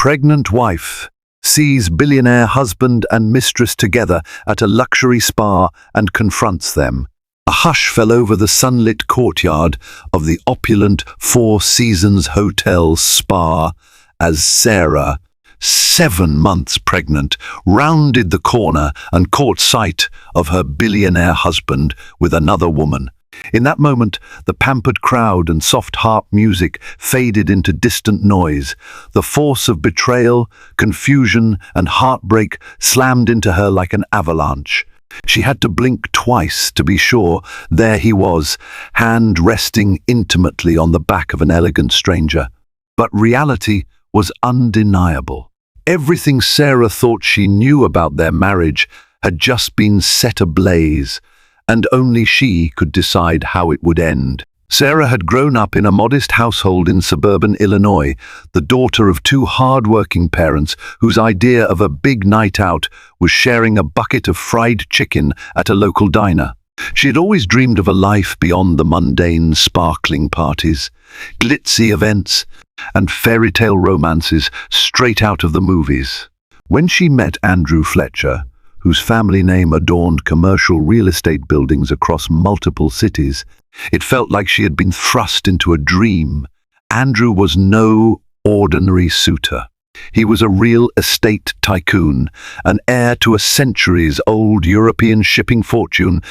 Pregnant wife sees billionaire husband and mistress together at a luxury spa and confronts them. A hush fell over the sunlit courtyard of the opulent Four Seasons Hotel spa as Sarah, 7 months pregnant, rounded the corner and caught sight of her billionaire husband with another woman. In that moment, the pampered crowd and soft harp music faded into distant noise. The force of betrayal, confusion, and heartbreak slammed into her like an avalanche. She had to blink twice to be sure there he was, hand resting intimately on the back of an elegant stranger. But reality was undeniable. Everything Sarah thought she knew about their marriage had just been set ablaze, and only she could decide how it would end. Sarah had grown up in a modest household in suburban Illinois, the daughter of 2 hard-working parents whose idea of a big night out was sharing a bucket of fried chicken at a local diner. She had always dreamed of a life beyond the mundane, sparkling parties, glitzy events, and fairy tale romances straight out of the movies. When she met Andrew Fletcher, whose family name adorned commercial real estate buildings across multiple cities, it felt like she had been thrust into a dream. Andrew was no ordinary suitor. He was a real estate tycoon, an heir to a centuries-old European shipping fortune,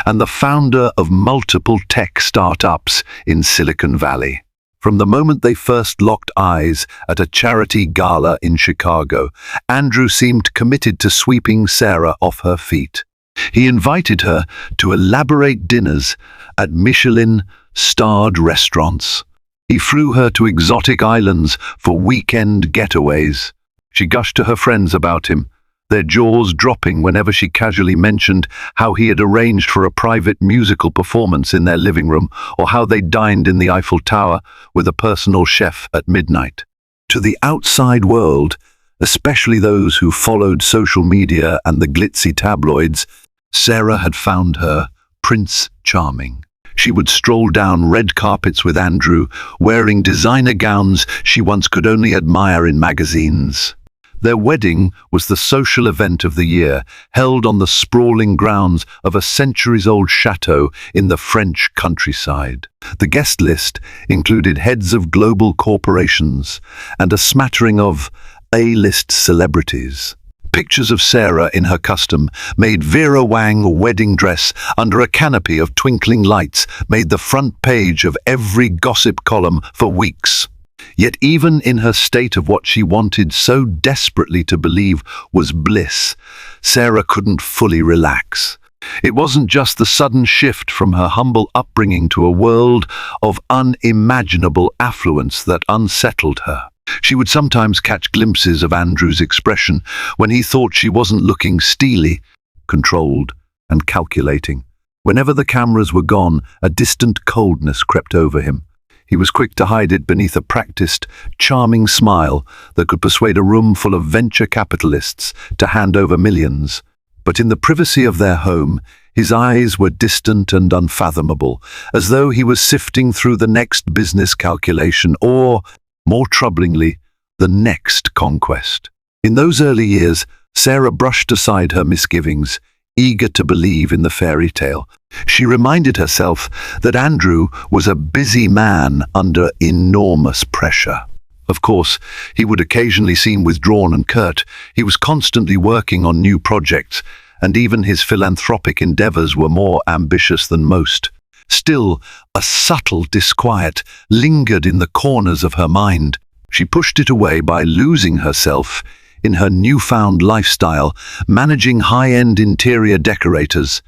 and the founder of multiple tech startups in Silicon Valley. From the moment they first locked eyes at a charity gala in Chicago, Andrew seemed committed to sweeping Sarah off her feet. He invited her to elaborate dinners at Michelin-starred restaurants. He flew her to exotic islands for weekend getaways. She gushed to her friends about him, their jaws dropping whenever she casually mentioned how he had arranged for a private musical performance in their living room, or how they dined in the Eiffel Tower with a personal chef at midnight. To the outside world, especially those who followed social media and the glitzy tabloids, Sarah had found her Prince Charming. She would stroll down red carpets with Andrew, wearing designer gowns she once could only admire in magazines. Their wedding was the social event of the year, held on the sprawling grounds of a centuries-old chateau in the French countryside. The guest list included heads of global corporations and a smattering of A-list celebrities. Pictures of Sarah in her custom-made Vera Wang wedding dress under a canopy of twinkling lights made the front page of every gossip column for weeks. Yet even in her state of what she wanted so desperately to believe was bliss, Sarah couldn't fully relax. It wasn't just the sudden shift from her humble upbringing to a world of unimaginable affluence that unsettled her. She would sometimes catch glimpses of Andrew's expression when he thought she wasn't looking steely, controlled, and calculating. Whenever the cameras were gone, a distant coldness crept over him. He was quick to hide it beneath a practiced, charming smile that could persuade a room full of venture capitalists to hand over millions. But in the privacy of their home, his eyes were distant and unfathomable, as though he was sifting through the next business calculation or, more troublingly, the next conquest. In those early years, Sarah brushed aside her misgivings, eager to believe in the fairy tale. She reminded herself that Andrew was a busy man under enormous pressure. Of course, he would occasionally seem withdrawn and curt. He was constantly working on new projects, and even his philanthropic endeavors were more ambitious than most. Still, a subtle disquiet lingered in the corners of her mind. She pushed it away by losing herself in her newfound lifestyle, managing high-end interior decorators,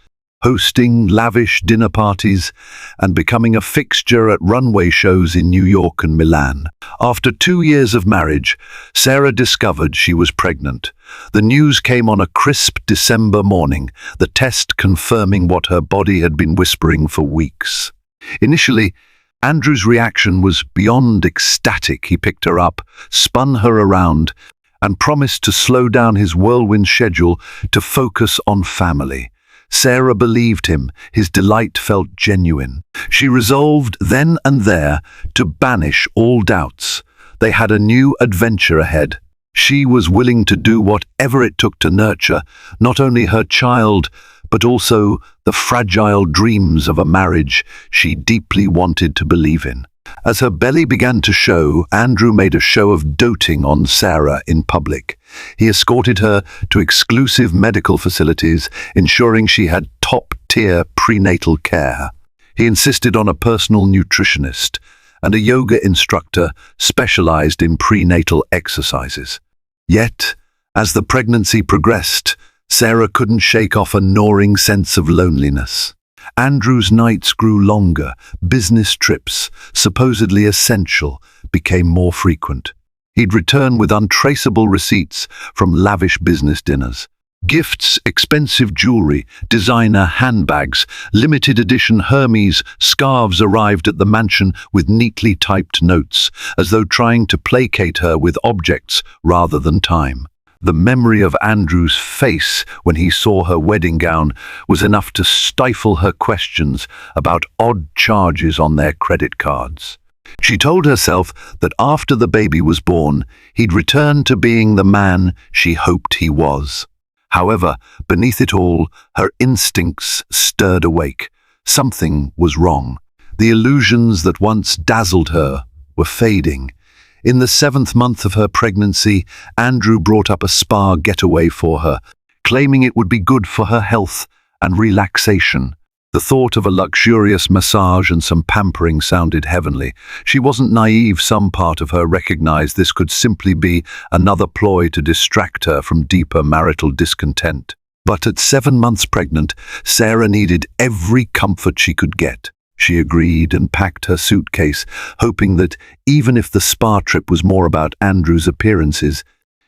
hosting lavish dinner parties, and becoming a fixture at runway shows in New York and Milan. After 2 years of marriage, Sarah discovered she was pregnant. The news came on a crisp December morning, the test confirming what her body had been whispering for weeks. Initially, Andrew's reaction was beyond ecstatic. He picked her up, spun her around, and promised to slow down his whirlwind schedule to focus on family. Sarah believed him. His delight felt genuine. She resolved then and there to banish all doubts. They had a new adventure ahead. She was willing to do whatever it took to nurture not only her child, but also the fragile dreams of a marriage she deeply wanted to believe in. As her belly began to show, Andrew made a show of doting on Sarah in public. He escorted her to exclusive medical facilities, ensuring she had top-tier prenatal care. He insisted on a personal nutritionist and a yoga instructor specialized in prenatal exercises. Yet, as the pregnancy progressed, Sarah couldn't shake off a gnawing sense of loneliness. Andrew's nights grew longer. Business trips, supposedly essential, became more frequent. He'd return with untraceable receipts from lavish business dinners. Gifts, expensive jewelry, designer handbags, limited edition Hermes scarves arrived at the mansion with neatly typed notes, as though trying to placate her with objects rather than time. The memory of Andrew's face when he saw her wedding gown was enough to stifle her questions about odd charges on their credit cards. She told herself that after the baby was born, he'd return to being the man she hoped he was. However, beneath it all, her instincts stirred awake. Something was wrong. The illusions that once dazzled her were fading. In the 7th month of her pregnancy, Andrew brought up a spa getaway for her, claiming it would be good for her health and relaxation. The thought of a luxurious massage and some pampering sounded heavenly. She wasn't naive. Some part of her recognized this could simply be another ploy to distract her from deeper marital discontent. But at 7 months pregnant, Sarah needed every comfort she could get. She agreed and packed her suitcase, hoping that even if the spa trip was more about Andrew's appearances,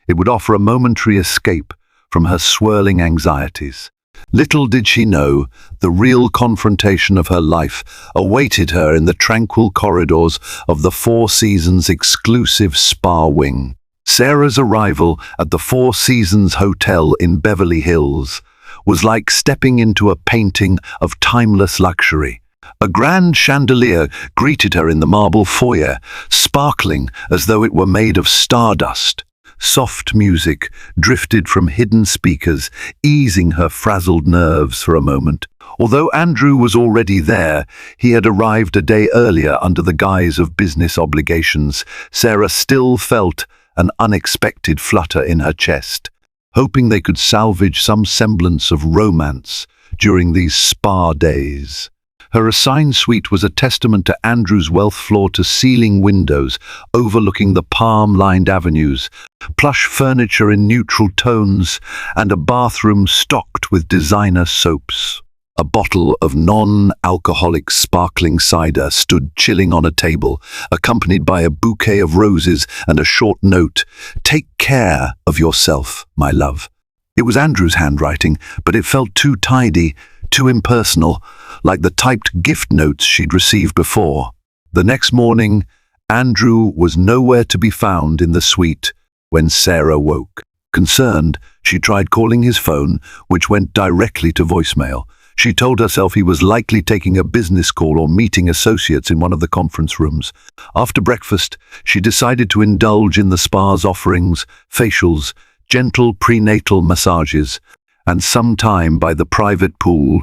it would offer a momentary escape from her swirling anxieties. Little did she know, the real confrontation of her life awaited her in the tranquil corridors of the Four Seasons exclusive spa wing. Sarah's arrival at the Four Seasons Hotel in Beverly Hills was like stepping into a painting of timeless luxury. A grand chandelier greeted her in the marble foyer, sparkling as though it were made of stardust. Soft music drifted from hidden speakers, easing her frazzled nerves for a moment. Although Andrew was already there, he had arrived a day earlier under the guise of business obligations. Sarah still felt an unexpected flutter in her chest, hoping they could salvage some semblance of romance during these spa days. Her assigned suite was a testament to Andrew's wealth, floor-to-ceiling windows overlooking the palm-lined avenues, plush furniture in neutral tones, and a bathroom stocked with designer soaps. A bottle of non-alcoholic sparkling cider stood chilling on a table, accompanied by a bouquet of roses and a short note, "Take care of yourself, my love." It was Andrew's handwriting, but it felt too tidy, too impersonal, like the typed gift notes she'd received before. The next morning, Andrew was nowhere to be found in the suite when Sarah woke. Concerned, she tried calling his phone, which went directly to voicemail. She told herself he was likely taking a business call or meeting associates in one of the conference rooms. After breakfast, she decided to indulge in the spa's offerings, facials, gentle prenatal massages, and some time by the private pool.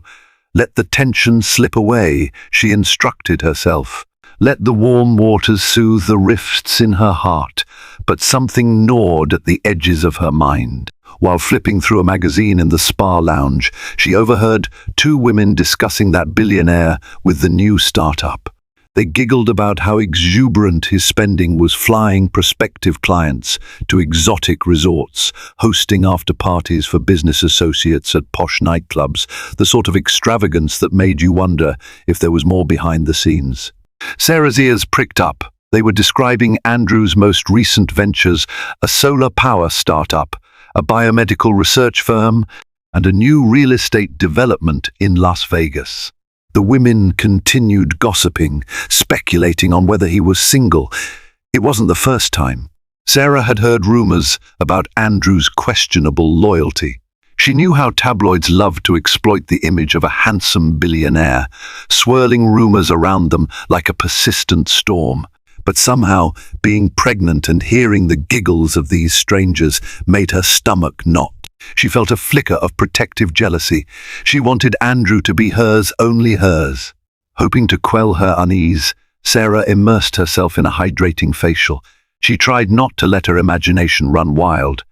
Let the tension slip away, she instructed herself. Let the warm waters soothe the rifts in her heart, but something gnawed at the edges of her mind. While flipping through a magazine in the spa lounge, she overheard two women discussing that billionaire with the new startup. They giggled about how exuberant his spending was, flying prospective clients to exotic resorts, hosting after-parties for business associates at posh nightclubs, the sort of extravagance that made you wonder if there was more behind the scenes. Sarah's ears pricked up. They were describing Andrew's most recent ventures, a solar power startup, a biomedical research firm, and a new real estate development in Las Vegas. The women continued gossiping, speculating on whether he was single. It wasn't the first time. Sarah had heard rumors about Andrew's questionable loyalty. She knew how tabloids loved to exploit the image of a handsome billionaire, swirling rumors around them like a persistent storm. But somehow, being pregnant and hearing the giggles of these strangers made her stomach knot. She felt a flicker of protective jealousy. She wanted Andrew to be hers, only hers. Hoping to quell her unease, Sarah immersed herself in a hydrating facial. She tried not to let her imagination run wild.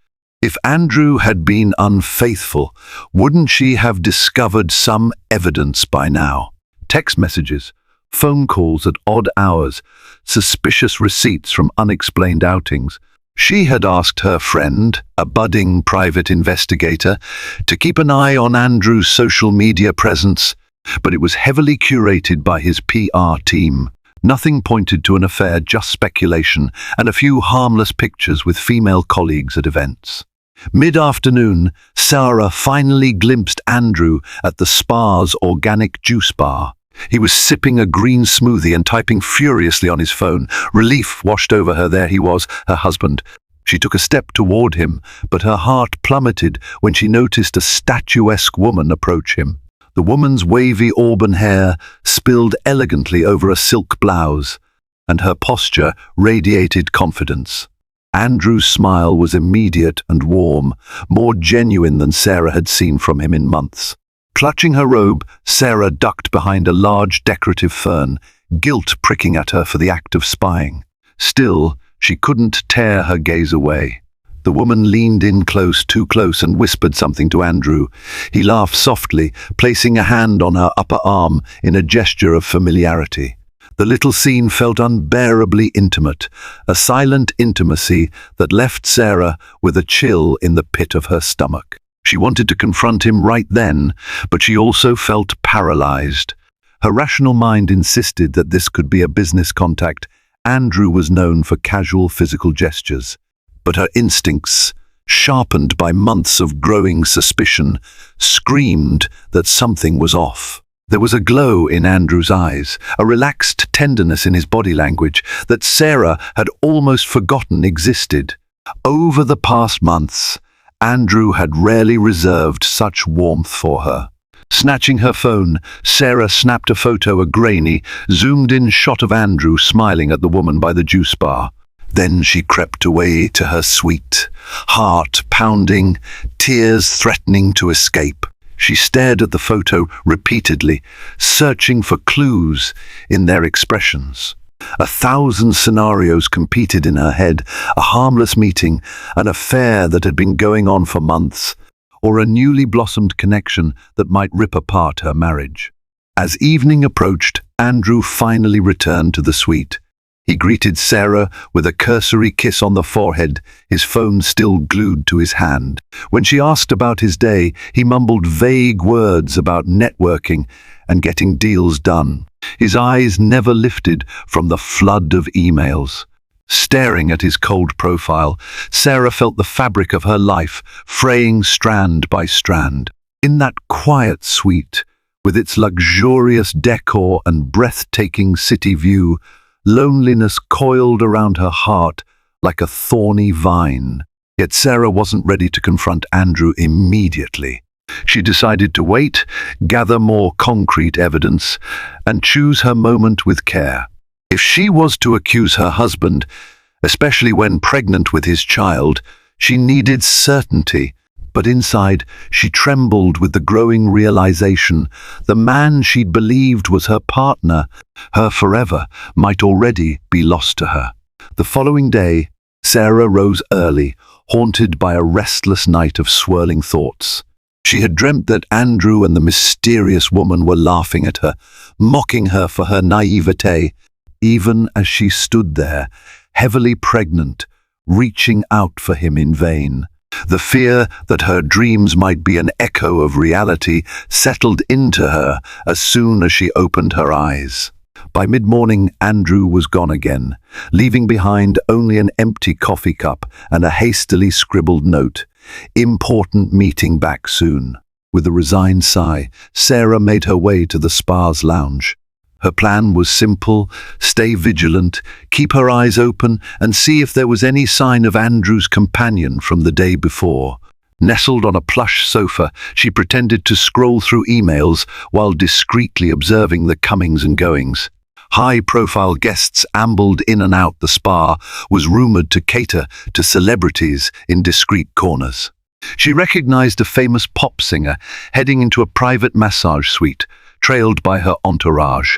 If Andrew had been unfaithful, wouldn't she have discovered some evidence by now? Text messages, phone calls at odd hours, suspicious receipts from unexplained outings. She had asked her friend, a budding private investigator, to keep an eye on Andrew's social media presence, but it was heavily curated by his PR team. Nothing pointed to an affair, just speculation and a few harmless pictures with female colleagues at events. Mid-afternoon, Sarah finally glimpsed Andrew at the spa's organic juice bar. He was sipping a green smoothie and typing furiously on his phone. Relief washed over her. There he was, her husband. She took a step toward him, but her heart plummeted when she noticed a statuesque woman approach him. The woman's wavy auburn hair spilled elegantly over a silk blouse, and her posture radiated confidence. Andrew's smile was immediate and warm, more genuine than Sarah had seen from him in months. Clutching her robe, Sarah ducked behind a large decorative fern, guilt pricking at her for the act of spying. Still, she couldn't tear her gaze away. The woman leaned in close, too close, and whispered something to Andrew. He laughed softly, placing a hand on her upper arm in a gesture of familiarity. The little scene felt unbearably intimate, a silent intimacy that left Sarah with a chill in the pit of her stomach. She wanted to confront him right then, but she also felt paralyzed. Her rational mind insisted that this could be a business contact. Andrew was known for casual physical gestures, but her instincts, sharpened by months of growing suspicion, screamed that something was off. There was a glow in Andrew's eyes, a relaxed tenderness in his body language that Sarah had almost forgotten existed. Over the past months, Andrew had rarely reserved such warmth for her. Snatching her phone, Sarah snapped a photo, a grainy, zoomed-in shot of Andrew smiling at the woman by the juice bar. Then she crept away to her suite, heart pounding, tears threatening to escape. She stared at the photo repeatedly, searching for clues in their expressions. 1,000 scenarios competed in her head: a harmless meeting, an affair that had been going on for months, or a newly blossomed connection that might rip apart her marriage. As evening approached, Andrew finally returned to the suite. He greeted Sarah with a cursory kiss on the forehead, his phone still glued to his hand. When she asked about his day, he mumbled vague words about networking and getting deals done. His eyes never lifted from the flood of emails. Staring at his cold profile, Sarah felt the fabric of her life fraying strand by strand. In that quiet suite, with its luxurious decor and breathtaking city view, loneliness coiled around her heart like a thorny vine. Yet Sarah wasn't ready to confront Andrew immediately. She decided to wait, gather more concrete evidence, and choose her moment with care. If she was to accuse her husband, especially when pregnant with his child, she needed certainty. But inside, she trembled with the growing realization the man she'd believed was her partner, her forever, might already be lost to her. The following day, Sarah rose early, haunted by a restless night of swirling thoughts. She had dreamt that Andrew and the mysterious woman were laughing at her, mocking her for her naivete, even as she stood there, heavily pregnant, reaching out for him in vain. The fear that her dreams might be an echo of reality settled into her as soon as she opened her eyes. By mid-morning, Andrew was gone again, leaving behind only an empty coffee cup and a hastily scribbled note. Important meeting back soon. With a resigned sigh, Sarah made her way to the spa's lounge. Her plan was simple: stay vigilant, keep her eyes open, and see if there was any sign of Andrew's companion from the day before. Nestled on a plush sofa, she pretended to scroll through emails while discreetly observing the comings and goings. High-profile guests ambled in and out. The spa was rumored to cater to celebrities in discreet corners. She recognized a famous pop singer heading into a private massage suite, trailed by her entourage.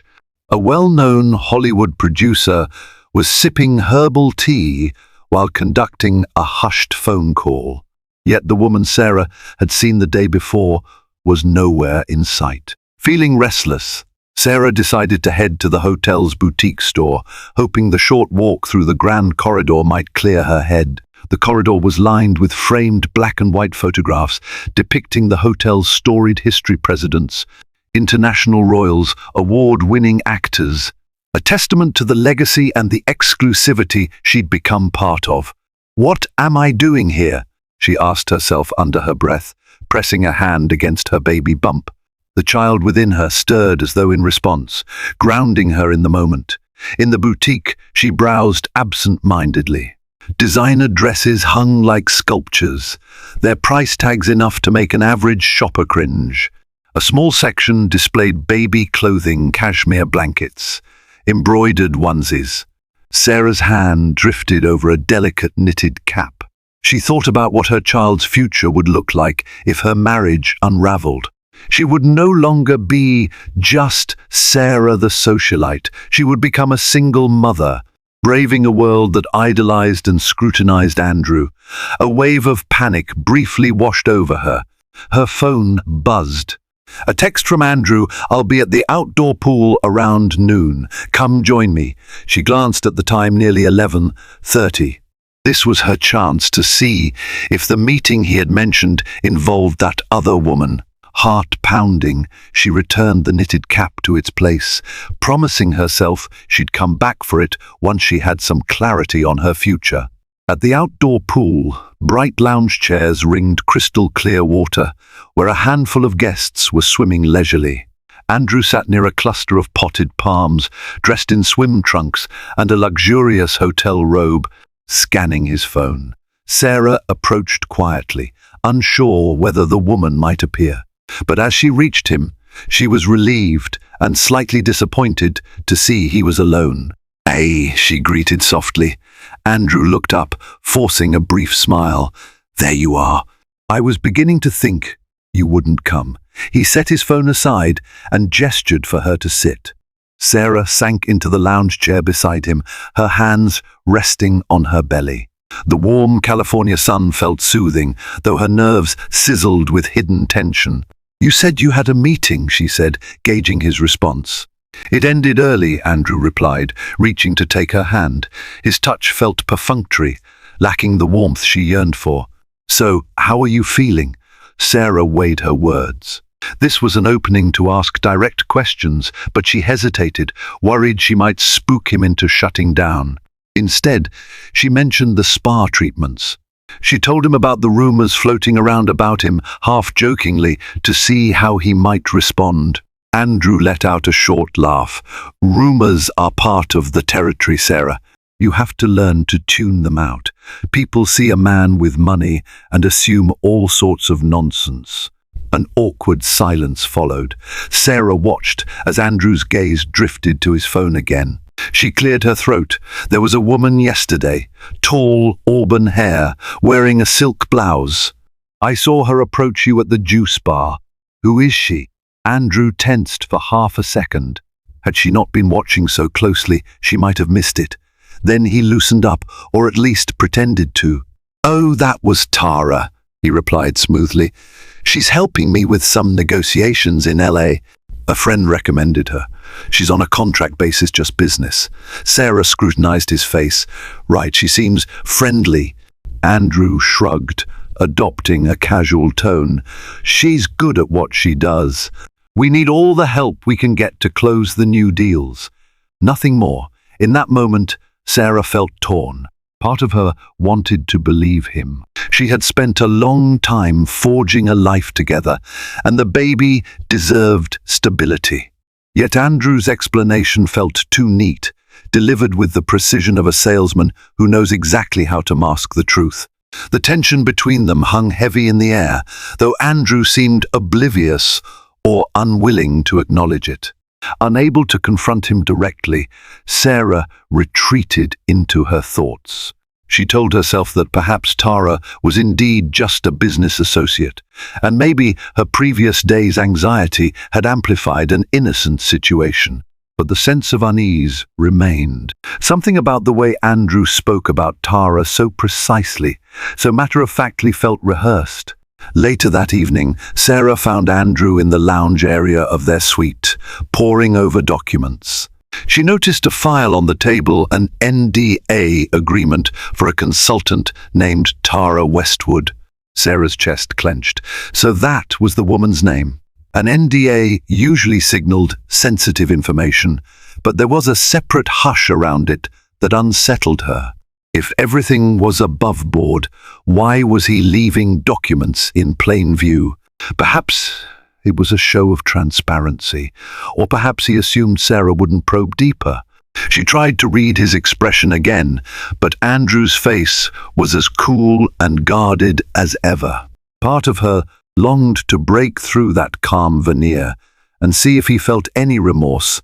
A well-known Hollywood producer was sipping herbal tea while conducting a hushed phone call. Yet the woman Sarah had seen the day before was nowhere in sight. Feeling restless, Sarah decided to head to the hotel's boutique store, hoping the short walk through the grand corridor might clear her head. The corridor was lined with framed black and white photographs depicting the hotel's storied history, presidents, international royals, award-winning actors, a testament to the legacy and the exclusivity she'd become part of. "What am I doing here?" she asked herself under her breath, pressing a hand against her baby bump. The child within her stirred as though in response, grounding her in the moment. In the boutique, she browsed absent-mindedly. Designer dresses hung like sculptures, their price tags enough to make an average shopper cringe. A small section displayed baby clothing, cashmere blankets, embroidered onesies. Sarah's hand drifted over a delicate knitted cap. She thought about what her child's future would look like if her marriage unraveled. She would no longer be just Sarah the socialite. She would become a single mother, braving a world that idolized and scrutinized Andrew. A wave of panic briefly washed over her. Her phone buzzed. A text from Andrew: "I'll be at the outdoor pool around noon. Come join me." She glanced at the time, nearly 11:30. This was her chance to see if the meeting he had mentioned involved that other woman. Heart pounding, she returned the knitted cap to its place, promising herself she'd come back for it once she had some clarity on her future. At the outdoor pool, bright lounge chairs ringed crystal clear water, where a handful of guests were swimming leisurely. Andrew sat near a cluster of potted palms, dressed in swim trunks and a luxurious hotel robe, scanning his phone. Sarah approached quietly, unsure whether the woman might appear. But as she reached him, she was relieved and slightly disappointed to see he was alone. "Hey," she greeted softly. Andrew looked up, forcing a brief smile. "There you are. I was beginning to think you wouldn't come." He set his phone aside and gestured for her to sit. Sarah sank into the lounge chair beside him, her hands resting on her belly. The warm California sun felt soothing, though her nerves sizzled with hidden tension. "You said you had a meeting," she said, gauging his response. "It ended early," Andrew replied, reaching to take her hand. His touch felt perfunctory, lacking the warmth she yearned for. "So, how are you feeling?" Sarah weighed her words. This was an opening to ask direct questions, but she hesitated, worried she might spook him into shutting down. Instead, she mentioned the spa treatments. She told him about the rumors floating around about him, half-jokingly, to see how he might respond. Andrew let out a short laugh. "Rumors are part of the territory, Sarah. You have to learn to tune them out. People see a man with money and assume all sorts of nonsense." An awkward silence followed. Sarah watched as Andrew's gaze drifted to his phone again. She cleared her throat. "There was a woman yesterday, tall, auburn hair, wearing a silk blouse. I saw her approach you at the juice bar. Who is she?" Andrew tensed for half a second. Had she not been watching so closely, she might have missed it. Then he loosened up, or at least pretended to. "Oh, that was Tara," he replied smoothly. "She's helping me with some negotiations in LA. A friend recommended her. She's on a contract basis, just business." Sarah scrutinized his face. "Right, she seems friendly." Andrew shrugged, adopting a casual tone. "She's good at what she does. We need all the help we can get to close the new deals." Nothing more. In that moment, Sarah felt torn. Part of her wanted to believe him. She had spent a long time forging a life together, and the baby deserved stability. Yet Andrew's explanation felt too neat, delivered with the precision of a salesman who knows exactly how to mask the truth. The tension between them hung heavy in the air, though Andrew seemed oblivious or unwilling to acknowledge it. Unable to confront him directly, Sarah retreated into her thoughts. She told herself that perhaps Tara was indeed just a business associate, and maybe her previous day's anxiety had amplified an innocent situation. But the sense of unease remained. Something about the way Andrew spoke about Tara so precisely, so matter-of-factly felt rehearsed. Later that evening, Sarah found Andrew in the lounge area of their suite, poring over documents. She noticed a file on the table, an NDA agreement for a consultant named Tara Westwood. Sarah's chest clenched. So that was the woman's name. An NDA usually signaled sensitive information, but there was a separate hush around it that unsettled her. If everything was above board, why was he leaving documents in plain view? Perhaps it was a show of transparency, or perhaps he assumed Sarah wouldn't probe deeper. She tried to read his expression again, but Andrew's face was as cool and guarded as ever. Part of her longed to break through that calm veneer and see if he felt any remorse,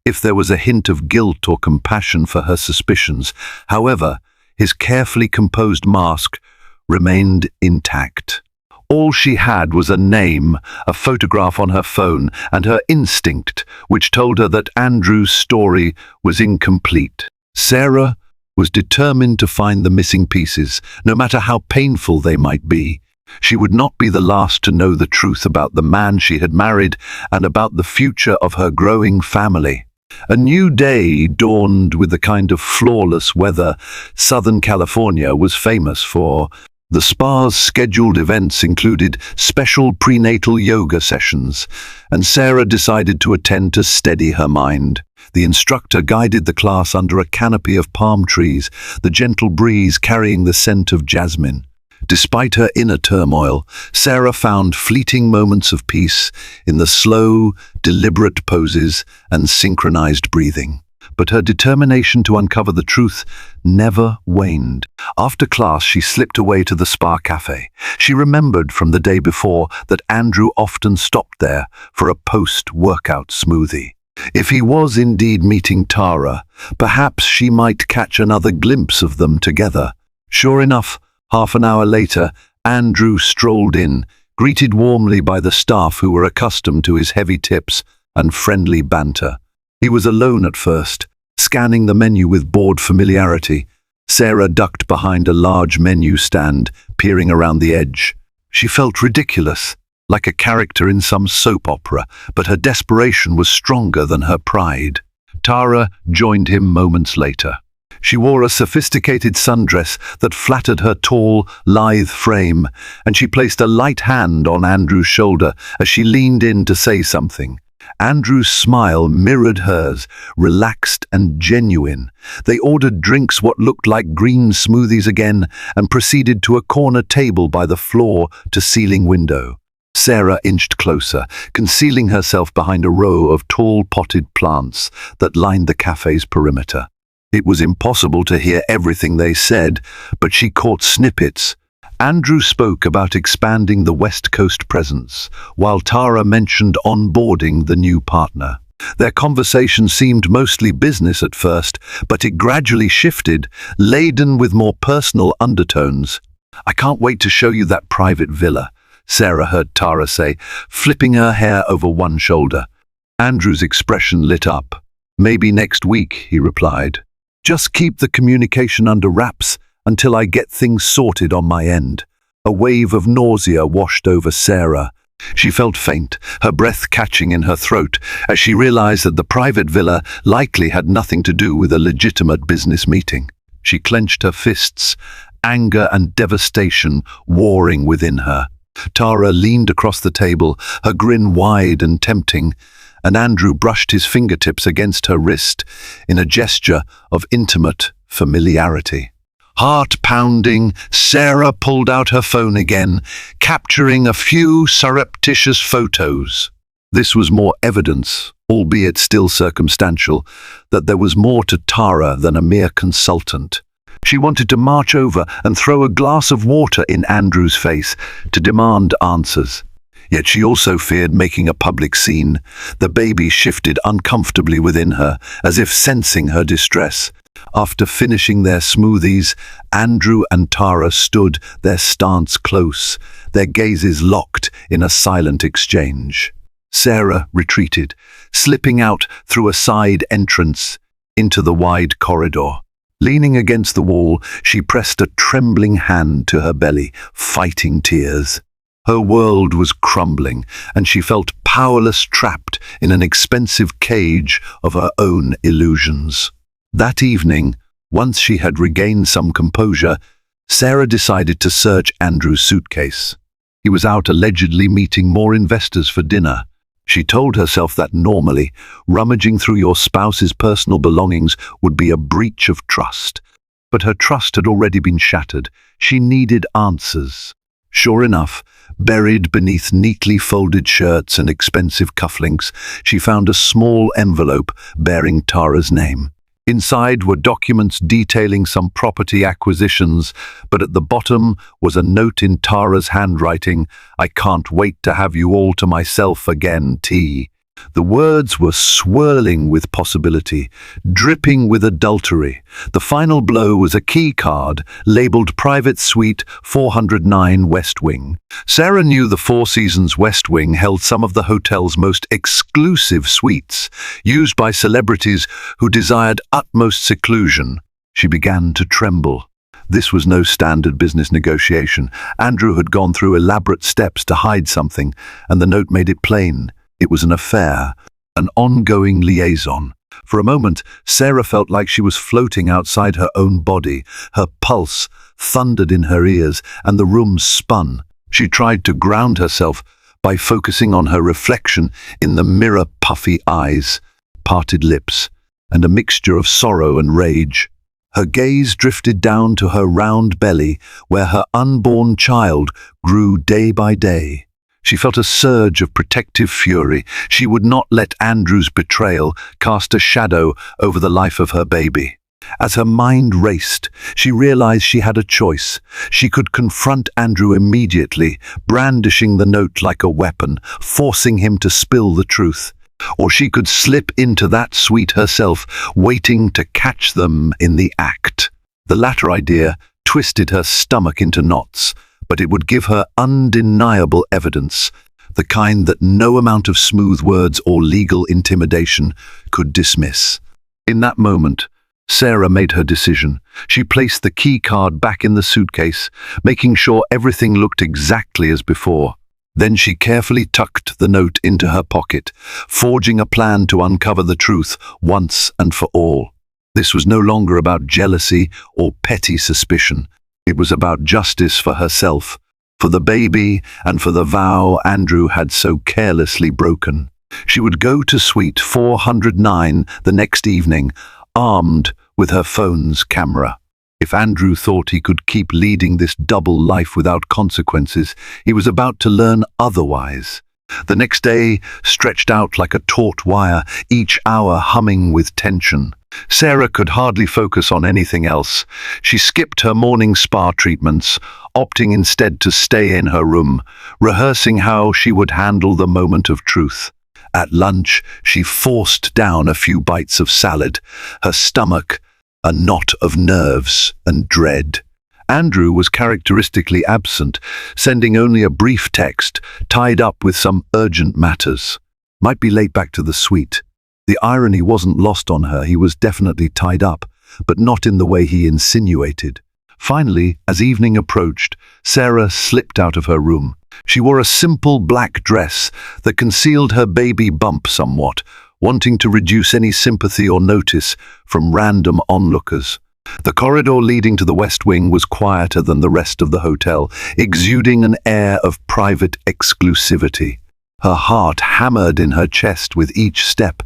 if there was a hint of guilt or compassion for her suspicions. However, his carefully composed mask remained intact. All she had was a name, a photograph on her phone, and her instinct, which told her that Andrew's story was incomplete. Sarah was determined to find the missing pieces, no matter how painful they might be. She would not be the last to know the truth about the man she had married and about the future of her growing family. A new day dawned with the kind of flawless weather Southern California was famous for. The spa's scheduled events included special prenatal yoga sessions, and Sarah decided to attend to steady her mind. The instructor guided the class under a canopy of palm trees, the gentle breeze carrying the scent of jasmine. Despite her inner turmoil, Sarah found fleeting moments of peace in the slow, deliberate poses and synchronized breathing. But her determination to uncover the truth never waned. After class, she slipped away to the spa cafe. She remembered from the day before that Andrew often stopped there for a post-workout smoothie. If he was indeed meeting Tara, perhaps she might catch another glimpse of them together. Sure enough, half an hour later, Andrew strolled in, greeted warmly by the staff who were accustomed to his heavy tips and friendly banter. He was alone at first, scanning the menu with bored familiarity. Sarah ducked behind a large menu stand, peering around the edge. She felt ridiculous, like a character in some soap opera, but her desperation was stronger than her pride. Tara joined him moments later. She wore a sophisticated sundress that flattered her tall, lithe frame, and she placed a light hand on Andrew's shoulder as she leaned in to say something. Andrew's smile mirrored hers, relaxed and genuine. They ordered drinks, what looked like green smoothies again, and proceeded to a corner table by the floor-to-ceiling window. Sarah inched closer, concealing herself behind a row of tall potted plants that lined the cafe's perimeter. It was impossible to hear everything they said, but she caught snippets. Andrew spoke about expanding the West Coast presence, while Tara mentioned onboarding the new partner. Their conversation seemed mostly business at first, but it gradually shifted, laden with more personal undertones. "I can't wait to show you that private villa," Sarah heard Tara say, flipping her hair over one shoulder. Andrew's expression lit up. "Maybe next week," he replied. "Just keep the communication under wraps until I get things sorted on my end." A wave of nausea washed over Sarah. She felt faint, her breath catching in her throat, as she realized that the private villa likely had nothing to do with a legitimate business meeting. She clenched her fists, anger and devastation warring within her. Tara leaned across the table, her grin wide and tempting, and Andrew brushed his fingertips against her wrist in a gesture of intimate familiarity. Heart-pounding, Sarah pulled out her phone again, capturing a few surreptitious photos. This was more evidence, albeit still circumstantial, that there was more to Tara than a mere consultant. She wanted to march over and throw a glass of water in Andrew's face to demand answers. Yet she also feared making a public scene. The baby shifted uncomfortably within her, as if sensing her distress. After finishing their smoothies, Andrew and Tara stood, their stance close, their gazes locked in a silent exchange. Sarah retreated, slipping out through a side entrance into the wide corridor. Leaning against the wall, she pressed a trembling hand to her belly, fighting tears. Her world was crumbling, and she felt powerless, trapped in an expensive cage of her own illusions. That evening, once she had regained some composure, Sarah decided to search Andrew's suitcase. He was out allegedly meeting more investors for dinner. She told herself that normally, rummaging through your spouse's personal belongings would be a breach of trust. But her trust had already been shattered. She needed answers. Sure enough, buried beneath neatly folded shirts and expensive cufflinks, she found a small envelope bearing Tara's name. Inside were documents detailing some property acquisitions, but at the bottom was a note in Tara's handwriting, "I can't wait to have you all to myself again, T." The words were swirling with possibility, dripping with adultery. The final blow was a key card labeled Private Suite 409 West Wing. Sarah knew the Four Seasons West Wing held some of the hotel's most exclusive suites, used by celebrities who desired utmost seclusion. She began to tremble. This was no standard business negotiation. Andrew had gone through elaborate steps to hide something, and the note made it plain. It was an affair, an ongoing liaison. For a moment, Sarah felt like she was floating outside her own body. Her pulse thundered in her ears, and the room spun. She tried to ground herself by focusing on her reflection in the mirror, puffy eyes, parted lips, and a mixture of sorrow and rage. Her gaze drifted down to her round belly, where her unborn child grew day by day. She felt a surge of protective fury. She would not let Andrew's betrayal cast a shadow over the life of her baby. As her mind raced, she realized she had a choice. She could confront Andrew immediately, brandishing the note like a weapon, forcing him to spill the truth. Or she could slip into that suite herself, waiting to catch them in the act. The latter idea twisted her stomach into knots, but it would give her undeniable evidence, the kind that no amount of smooth words or legal intimidation could dismiss. In that moment, Sarah made her decision. She placed the key card back in the suitcase, making sure everything looked exactly as before. Then she carefully tucked the note into her pocket, forging a plan to uncover the truth once and for all. This was no longer about jealousy or petty suspicion. It was about justice for herself, for the baby, and for the vow Andrew had so carelessly broken. She would go to Suite 409 the next evening, armed with her phone's camera. If Andrew thought he could keep leading this double life without consequences, he was about to learn otherwise. The next day stretched out like a taut wire, each hour humming with tension. Sarah could hardly focus on anything else. She skipped her morning spa treatments, opting instead to stay in her room, rehearsing how she would handle the moment of truth. At lunch, she forced down a few bites of salad, her stomach a knot of nerves and dread. Andrew was characteristically absent, sending only a brief text, tied up with some urgent matters. Might be late back to the suite. The irony wasn't lost on her. He was definitely tied up, but not in the way he insinuated. Finally, as evening approached, Sarah slipped out of her room. She wore a simple black dress that concealed her baby bump somewhat, wanting to reduce any sympathy or notice from random onlookers. The corridor leading to the West Wing was quieter than the rest of the hotel, exuding an air of private exclusivity. Her heart hammered in her chest with each step,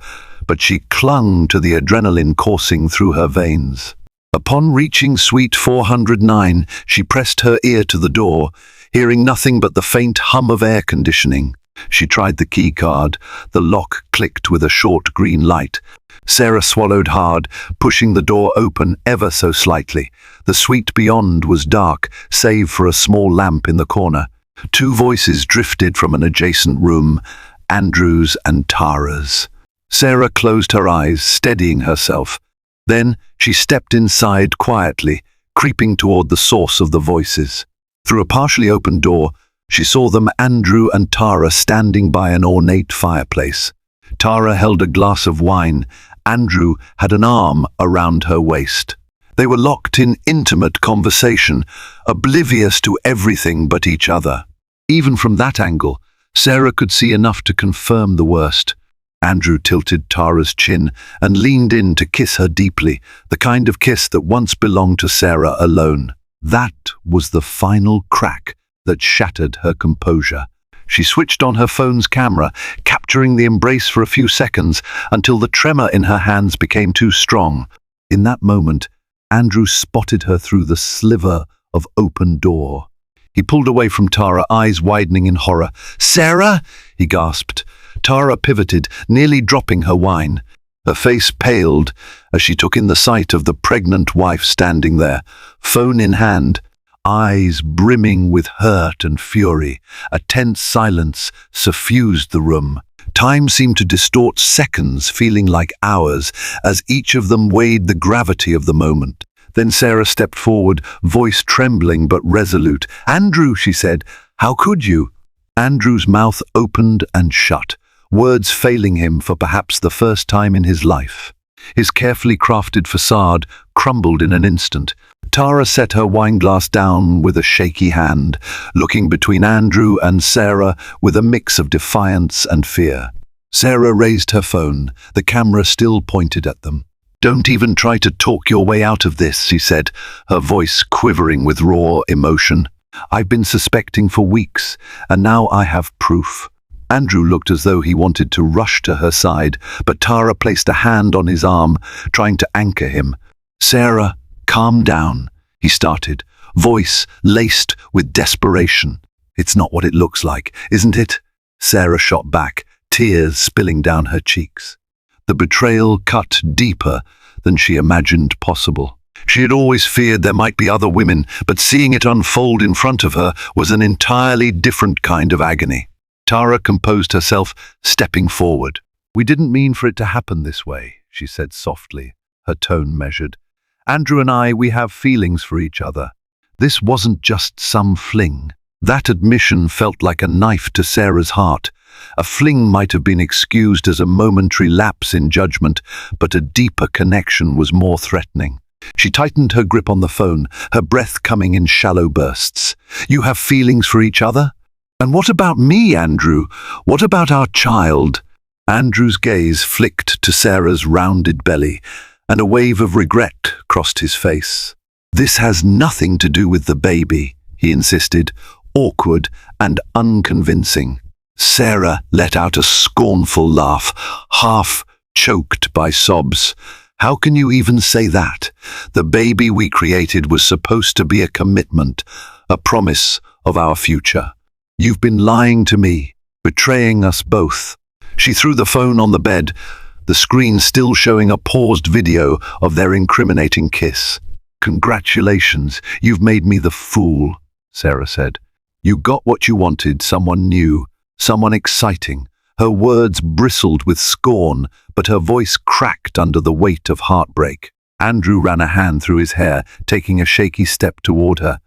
but she clung to the adrenaline coursing through her veins. Upon reaching Suite 409, she pressed her ear to the door, hearing nothing but the faint hum of air conditioning. She tried the key card. The lock clicked with a short green light. Sarah swallowed hard, pushing the door open ever so slightly. The suite beyond was dark, save for a small lamp in the corner. Two voices drifted from an adjacent room, Andrew's and Tara's. Sarah closed her eyes, steadying herself. Then she stepped inside quietly, creeping toward the source of the voices. Through a partially open door, she saw them, Andrew and Tara, standing by an ornate fireplace. Tara held a glass of wine. Andrew had an arm around her waist. They were locked in intimate conversation, oblivious to everything but each other. Even from that angle, Sarah could see enough to confirm the worst. Andrew tilted Tara's chin and leaned in to kiss her deeply, the kind of kiss that once belonged to Sarah alone. That was the final crack that shattered her composure. She switched on her phone's camera, capturing the embrace for a few seconds until the tremor in her hands became too strong. In that moment, Andrew spotted her through the sliver of open door. He pulled away from Tara, eyes widening in horror. "Sarah!" he gasped. Tara pivoted, nearly dropping her wine. Her face paled as she took in the sight of the pregnant wife standing there, phone in hand, eyes brimming with hurt and fury. A tense silence suffused the room. Time seemed to distort seconds, feeling like hours, as each of them weighed the gravity of the moment. Then Sarah stepped forward, voice trembling but resolute. "Andrew," she said, "how could you?" Andrew's mouth opened and shut, words failing him for perhaps the first time in his life. His carefully crafted facade crumbled in an instant. Tara set her wineglass down with a shaky hand, looking between Andrew and Sarah with a mix of defiance and fear. Sarah raised her phone, the camera still pointed at them. "Don't even try to talk your way out of this," she said, her voice quivering with raw emotion. "I've been suspecting for weeks, and now I have proof." Andrew looked as though he wanted to rush to her side, but Tara placed a hand on his arm, trying to anchor him. "Sarah, calm down," he started, voice laced with desperation. "It's not what it looks like, isn't it?" Sarah shot back, tears spilling down her cheeks. The betrayal cut deeper than she imagined possible. She had always feared there might be other women, but seeing it unfold in front of her was an entirely different kind of agony. Tara composed herself, stepping forward. "We didn't mean for it to happen this way," she said softly, her tone measured. "Andrew and I, we have feelings for each other. This wasn't just some fling." That admission felt like a knife to Sarah's heart. A fling might have been excused as a momentary lapse in judgment, but a deeper connection was more threatening. She tightened her grip on the phone, her breath coming in shallow bursts. "You have feelings for each other? And what about me, Andrew? What about our child?" Andrew's gaze flicked to Sarah's rounded belly, and a wave of regret crossed his face. "This has nothing to do with the baby," he insisted, awkward and unconvincing. Sarah let out a scornful laugh, half choked by sobs. "How can you even say that? The baby we created was supposed to be a commitment, a promise of our future. You've been lying to me, betraying us both." She threw the phone on the bed, the screen still showing a paused video of their incriminating kiss. "Congratulations, you've made me the fool," Sarah said. "You got what you wanted, someone new, someone exciting." Her words bristled with scorn, but her voice cracked under the weight of heartbreak. Andrew ran a hand through his hair, taking a shaky step toward her.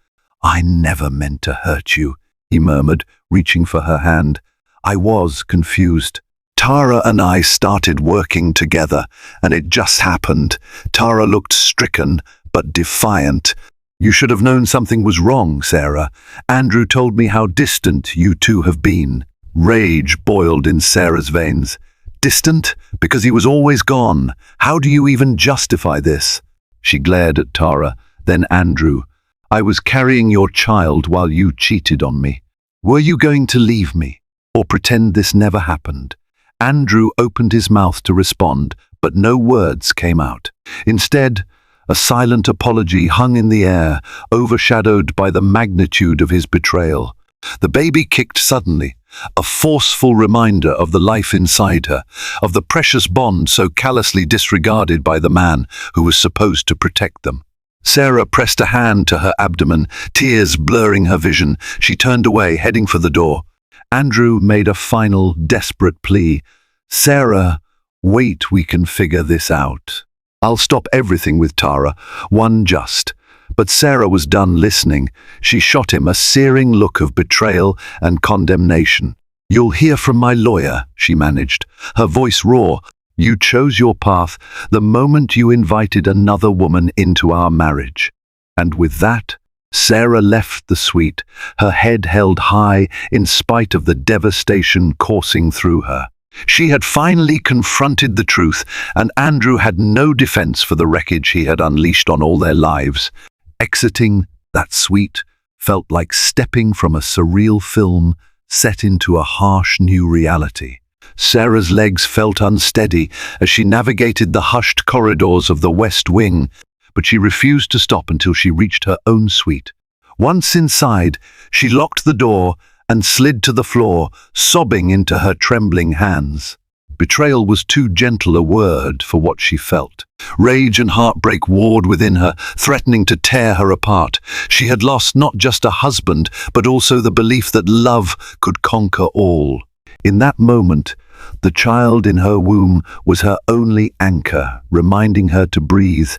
"I never meant to hurt you," he murmured, reaching for her hand. "I was confused. Tara and I started working together, and it just happened." Tara looked stricken, but defiant. "You should have known something was wrong, Sarah. Andrew told me how distant you two have been." Rage boiled in Sarah's veins. "Distant? Because he was always gone. How do you even justify this?" She glared at Tara, then Andrew. "I was carrying your child while you cheated on me. Were you going to leave me, or pretend this never happened?" Andrew opened his mouth to respond, but no words came out. Instead, a silent apology hung in the air, overshadowed by the magnitude of his betrayal. The baby kicked suddenly, a forceful reminder of the life inside her, of the precious bond so callously disregarded by the man who was supposed to protect them. Sarah pressed a hand to her abdomen, tears blurring her vision. She turned away, heading for the door. Andrew made a final, desperate plea. "Sarah, wait, we can figure this out. I'll stop everything with Tara, one just." But Sarah was done listening. She shot him a searing look of betrayal and condemnation. "You'll hear from my lawyer," she managed, her voice raw. "You chose your path the moment you invited another woman into our marriage." And with that, Sarah left the suite, her head held high in spite of the devastation coursing through her. She had finally confronted the truth, and Andrew had no defense for the wreckage he had unleashed on all their lives. Exiting that suite felt like stepping from a surreal film set into a harsh new reality. Sarah's legs felt unsteady as she navigated the hushed corridors of the West Wing, but she refused to stop until she reached her own suite. Once inside, she locked the door and slid to the floor, sobbing into her trembling hands. Betrayal was too gentle a word for what she felt. Rage and heartbreak warred within her, threatening to tear her apart. She had lost not just a husband, but also the belief that love could conquer all. In that moment, the child in her womb was her only anchor, reminding her to breathe,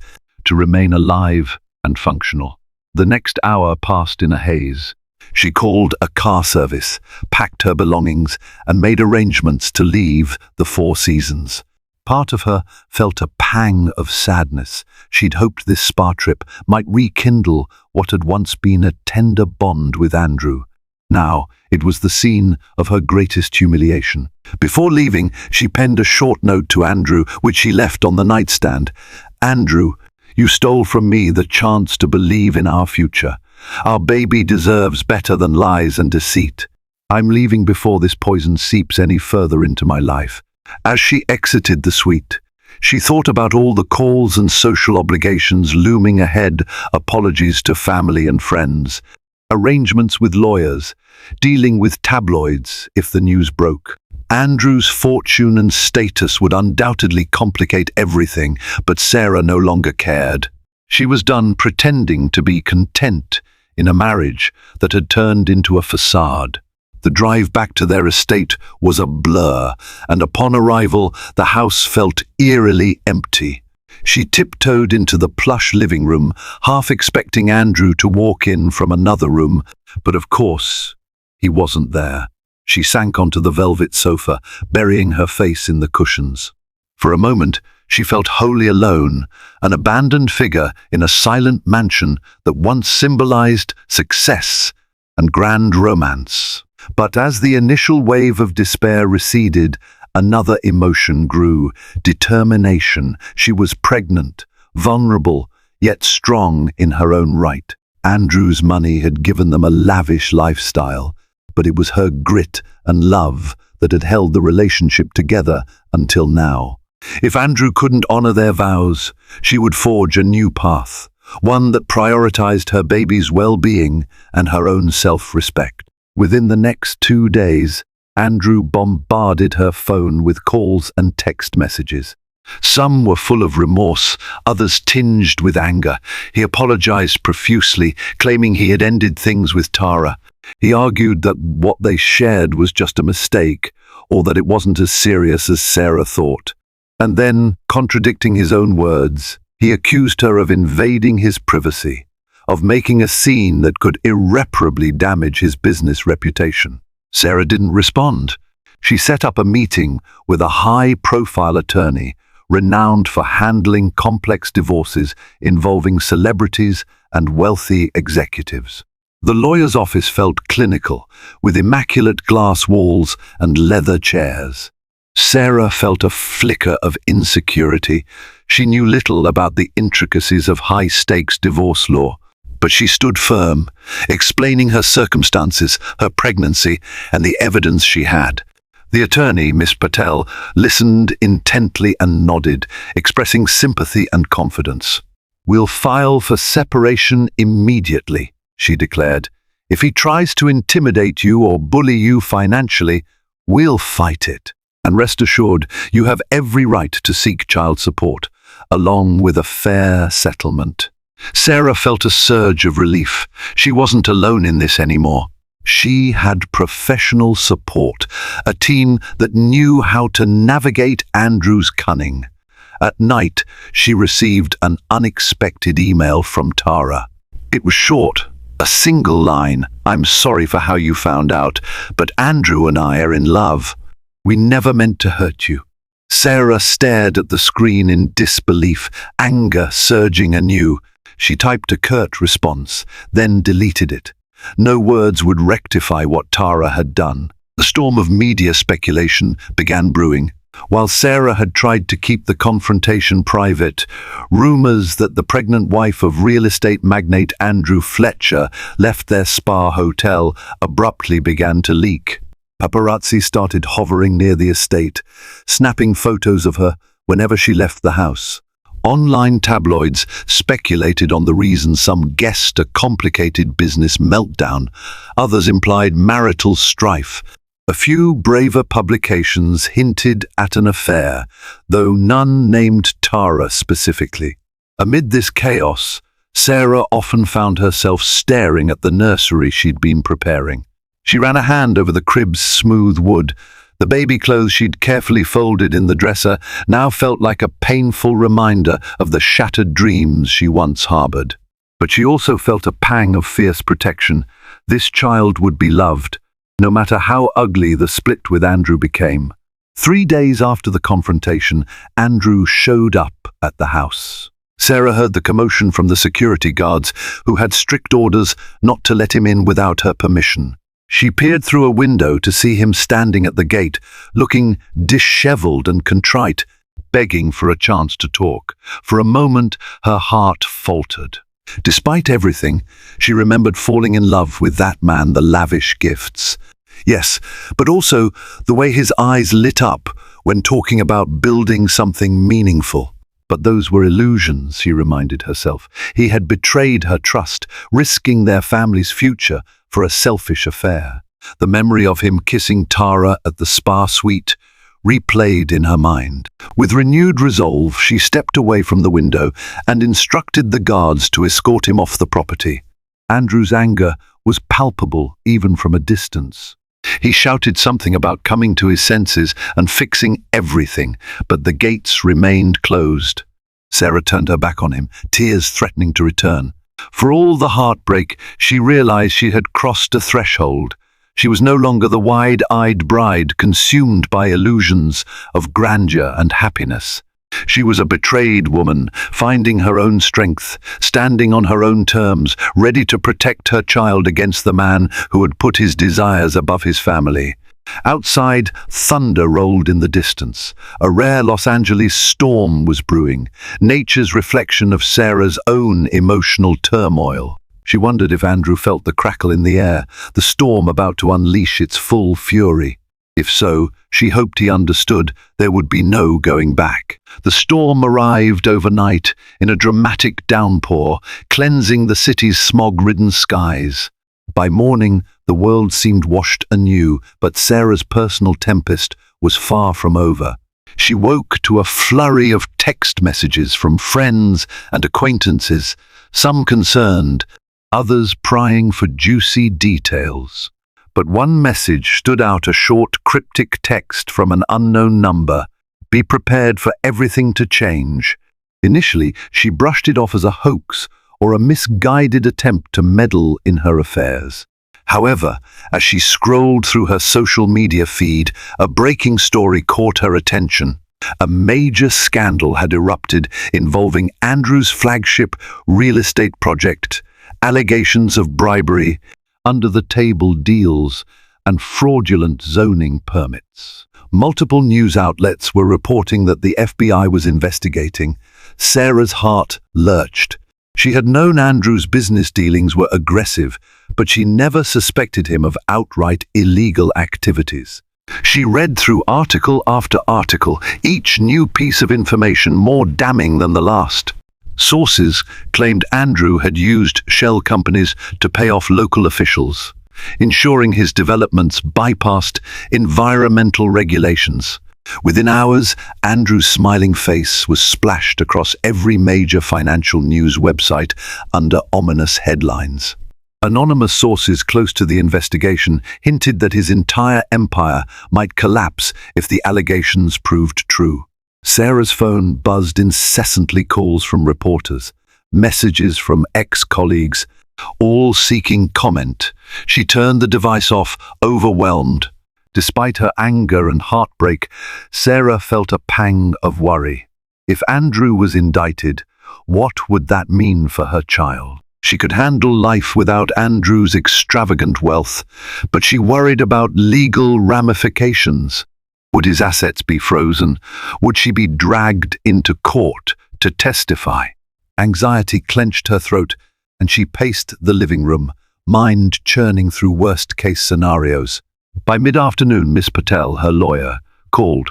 to remain alive and functional. The next hour passed in a haze. She called a car service, packed her belongings, and made arrangements to leave the Four Seasons. Part of her felt a pang of sadness. She'd hoped this spa trip might rekindle what had once been a tender bond with Andrew. Now it was the scene of her greatest humiliation. Before leaving, she penned a short note to Andrew, which she left on the nightstand. "Andrew, you stole from me the chance to believe in our future. Our baby deserves better than lies and deceit. I'm leaving before this poison seeps any further into my life." As she exited the suite, she thought about all the calls and social obligations looming ahead, apologies to family and friends, arrangements with lawyers, dealing with tabloids if the news broke. Andrew's fortune and status would undoubtedly complicate everything, but Sarah no longer cared. She was done pretending to be content in a marriage that had turned into a facade. The drive back to their estate was a blur, and upon arrival, the house felt eerily empty. She tiptoed into the plush living room, half expecting Andrew to walk in from another room, but of course, he wasn't there. She sank onto the velvet sofa, burying her face in the cushions. For a moment, she felt wholly alone, an abandoned figure in a silent mansion that once symbolized success and grand romance. But as the initial wave of despair receded, another emotion grew: determination. She was pregnant, vulnerable, yet strong in her own right. Andrew's money had given them a lavish lifestyle, but it was her grit and love that had held the relationship together until now. If Andrew couldn't honor their vows, she would forge a new path, one that prioritized her baby's well-being and her own self-respect. Within the next 2 days, Andrew bombarded her phone with calls and text messages. Some were full of remorse, others tinged with anger. He apologized profusely, claiming he had ended things with Tara. He argued that what they shared was just a mistake, or that it wasn't as serious as Sarah thought. And then, contradicting his own words, he accused her of invading his privacy, of making a scene that could irreparably damage his business reputation. Sarah didn't respond. She set up a meeting with a high-profile attorney, renowned for handling complex divorces involving celebrities and wealthy executives. The lawyer's office felt clinical, with immaculate glass walls and leather chairs. Sarah felt a flicker of insecurity. She knew little about the intricacies of high-stakes divorce law, but she stood firm, explaining her circumstances, her pregnancy, and the evidence she had. The attorney, Miss Patel, listened intently and nodded, expressing sympathy and confidence. "We'll file for separation immediately," she declared. "If he tries to intimidate you or bully you financially, we'll fight it. And rest assured, you have every right to seek child support, along with a fair settlement." Sarah felt a surge of relief. She wasn't alone in this anymore. She had professional support, a team that knew how to navigate Andrew's cunning. At night, she received an unexpected email from Tara. It was short, a single line. "I'm sorry for how you found out, but Andrew and I are in love. We never meant to hurt you." Sarah stared at the screen in disbelief, anger surging anew. She typed a curt response, then deleted it. No words would rectify what Tara had done. A storm of media speculation began brewing. While Sarah had tried to keep the confrontation private, rumors that the pregnant wife of real estate magnate Andrew Fletcher left their spa hotel abruptly began to leak. Paparazzi started hovering near the estate, snapping photos of her whenever she left the house. Online tabloids speculated on the reason. Some guessed a complicated business meltdown. Others implied marital strife. A few braver publications hinted at an affair, though none named Tara specifically. Amid this chaos, Sarah often found herself staring at the nursery she'd been preparing. She ran a hand over the crib's smooth wood. The baby clothes she'd carefully folded in the dresser now felt like a painful reminder of the shattered dreams she once harbored. But she also felt a pang of fierce protection. This child would be loved, no matter how ugly the split with Andrew became. 3 days after the confrontation, Andrew showed up at the house. Sarah heard the commotion from the security guards, who had strict orders not to let him in without her permission. She peered through a window to see him standing at the gate, looking disheveled and contrite, begging for a chance to talk. For a moment, her heart faltered. Despite everything, she remembered falling in love with that man, the lavish gifts. Yes, but also the way his eyes lit up when talking about building something meaningful. But those were illusions, she reminded herself. He had betrayed her trust, risking their family's future for a selfish affair. The memory of him kissing Tara at the spa suite replayed in her mind. With renewed resolve, she stepped away from the window and instructed the guards to escort him off the property. Andrew's anger was palpable even from a distance. He shouted something about coming to his senses and fixing everything, but the gates remained closed. Sarah turned her back on him, tears threatening to return. For all the heartbreak, she realized she had crossed a threshold. She was no longer the wide-eyed bride consumed by illusions of grandeur and happiness. She was a betrayed woman, finding her own strength, standing on her own terms, ready to protect her child against the man who had put his desires above his family. Outside, thunder rolled in the distance. A rare Los Angeles storm was brewing, nature's reflection of Sarah's own emotional turmoil. She wondered if Andrew felt the crackle in the air, the storm about to unleash its full fury. If so, she hoped he understood there would be no going back. The storm arrived overnight in a dramatic downpour, cleansing the city's smog-ridden skies. By morning, the world seemed washed anew, but Sarah's personal tempest was far from over. She woke to a flurry of text messages from friends and acquaintances, some concerned, others prying for juicy details. But one message stood out, a short, cryptic text from an unknown number. "Be prepared for everything to change." Initially, she brushed it off as a hoax or a misguided attempt to meddle in her affairs. However, as she scrolled through her social media feed, a breaking story caught her attention. A major scandal had erupted involving Andrew's flagship real estate project. Allegations of bribery, under-the-table deals, and fraudulent zoning permits. Multiple news outlets were reporting that the FBI was investigating. Sarah's heart lurched. She had known Andrew's business dealings were aggressive, but she never suspected him of outright illegal activities. She read through article after article, each new piece of information more damning than the last. Sources claimed Andrew had used shell companies to pay off local officials, ensuring his developments bypassed environmental regulations. Within hours, Andrew's smiling face was splashed across every major financial news website under ominous headlines. Anonymous sources close to the investigation hinted that his entire empire might collapse if the allegations proved true. Sarah's phone buzzed incessantly, calls from reporters, messages from ex-colleagues, all seeking comment. She turned the device off, overwhelmed. Despite her anger and heartbreak, Sarah felt a pang of worry. If Andrew was indicted, what would that mean for her child? She could handle life without Andrew's extravagant wealth, but she worried about legal ramifications. Would his assets be frozen? Would she be dragged into court to testify? Anxiety clenched her throat, and she paced the living room, mind churning through worst-case scenarios. By mid-afternoon, Miss Patel, her lawyer, called.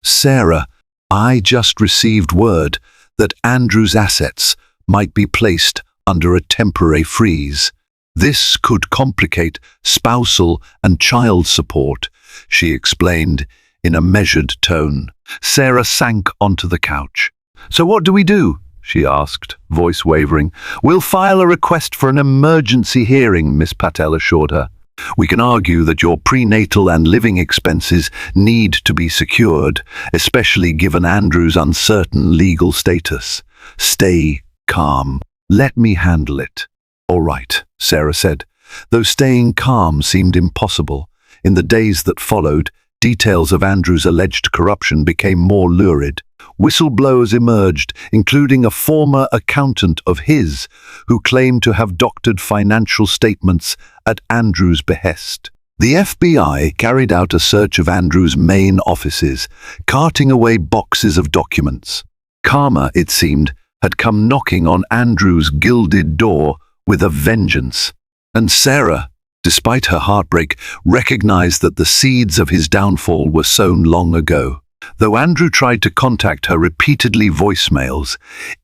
"Sarah, I just received word that Andrew's assets might be placed under a temporary freeze. This could complicate spousal and child support," she explained in a measured tone. Sarah sank onto the couch. "So what do we do?" she asked, voice wavering. "We'll file a request for an emergency hearing," Miss Patel assured her. "We can argue that your prenatal and living expenses need to be secured, especially given Andrew's uncertain legal status. Stay calm. Let me handle it." "All right," Sarah said, though staying calm seemed impossible. In the days that followed, details of Andrew's alleged corruption became more lurid. Whistleblowers emerged, including a former accountant of his, who claimed to have doctored financial statements at Andrew's behest. The FBI carried out a search of Andrew's main offices, carting away boxes of documents. Karma, it seemed, had come knocking on Andrew's gilded door with a vengeance. And Sarah, despite her heartbreak, recognized that the seeds of his downfall were sown long ago. Though Andrew tried to contact her repeatedly, voicemails,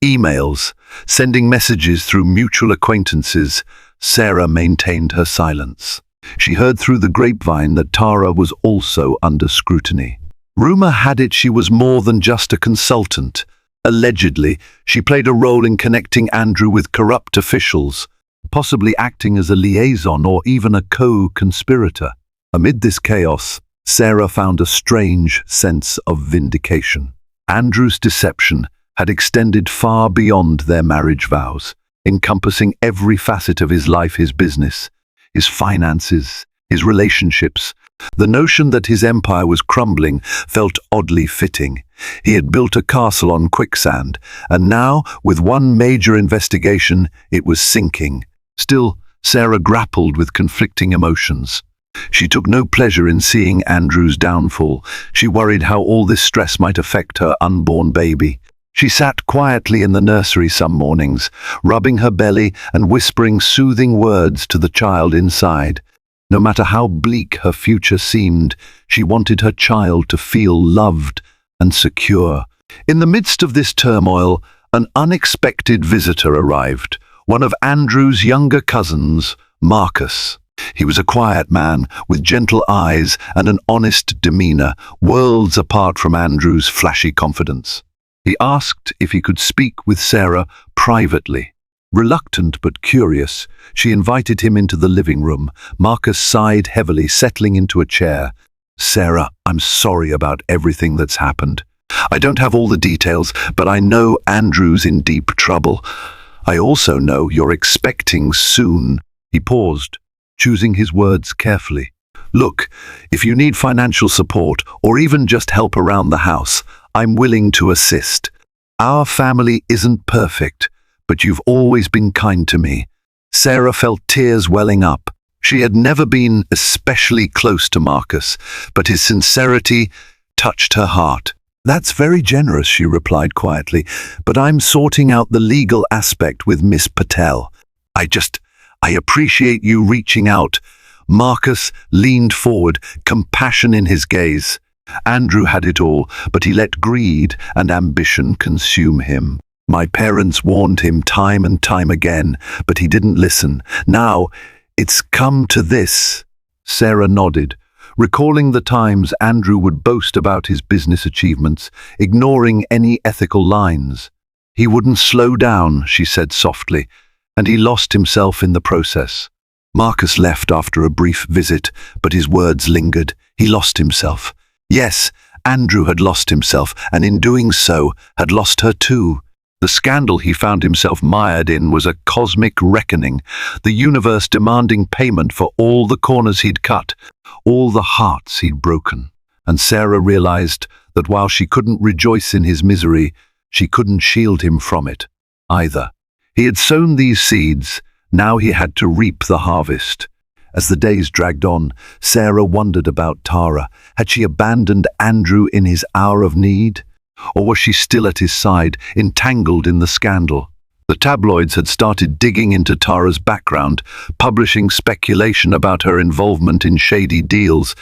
emails, sending messages through mutual acquaintances, Sarah maintained her silence. She heard through the grapevine that Tara was also under scrutiny. Rumor had it she was more than just a consultant. Allegedly, she played a role in connecting Andrew with corrupt officials, possibly acting as a liaison or even a co-conspirator. Amid this chaos, Sarah found a strange sense of vindication. Andrew's deception had extended far beyond their marriage vows, encompassing every facet of his life, his business, his finances, his relationships. The notion that his empire was crumbling felt oddly fitting. He had built a castle on quicksand, and now, with one major investigation, it was sinking. Still, Sarah grappled with conflicting emotions. She took no pleasure in seeing Andrew's downfall. She worried how all this stress might affect her unborn baby. She sat quietly in the nursery some mornings, rubbing her belly and whispering soothing words to the child inside. No matter how bleak her future seemed, she wanted her child to feel loved and secure. In the midst of this turmoil, an unexpected visitor arrived, one of Andrew's younger cousins, Marcus. He was a quiet man with gentle eyes and an honest demeanor, worlds apart from Andrew's flashy confidence. He asked if he could speak with Sarah privately. Reluctant but curious, she invited him into the living room. Marcus sighed heavily, settling into a chair. "Sarah, I'm sorry about everything that's happened. I don't have all the details, but I know Andrew's in deep trouble. I also know you're expecting soon." He paused, choosing his words carefully. "Look, if you need financial support or even just help around the house, I'm willing to assist. Our family isn't perfect, but you've always been kind to me." Sarah felt tears welling up. She had never been especially close to Marcus, but his sincerity touched her heart. "That's very generous," she replied quietly, "but I'm sorting out the legal aspect with Miss Patel. I appreciate you reaching out." Marcus leaned forward, compassion in his gaze. Andrew had it all, but he let greed and ambition consume him. "My parents warned him time and time again, but he didn't listen. Now, it's come to this." Sarah nodded, recalling the times Andrew would boast about his business achievements, ignoring any ethical lines. He wouldn't slow down, she said softly, and he lost himself in the process. Marcus left after a brief visit, but his words lingered. He lost himself. Yes, Andrew had lost himself, and in doing so, had lost her too. The scandal he found himself mired in was a cosmic reckoning, the universe demanding payment for all the corners he'd cut, all the hearts he'd broken. And Sarah realized that while she couldn't rejoice in his misery, she couldn't shield him from it either. He had sown these seeds, now he had to reap the harvest. As the days dragged on, Sarah wondered about Tara. Had she abandoned Andrew in his hour of need? Or was she still at his side, entangled in the scandal? The tabloids had started digging into Tara's background, publishing speculation about her involvement in shady deals.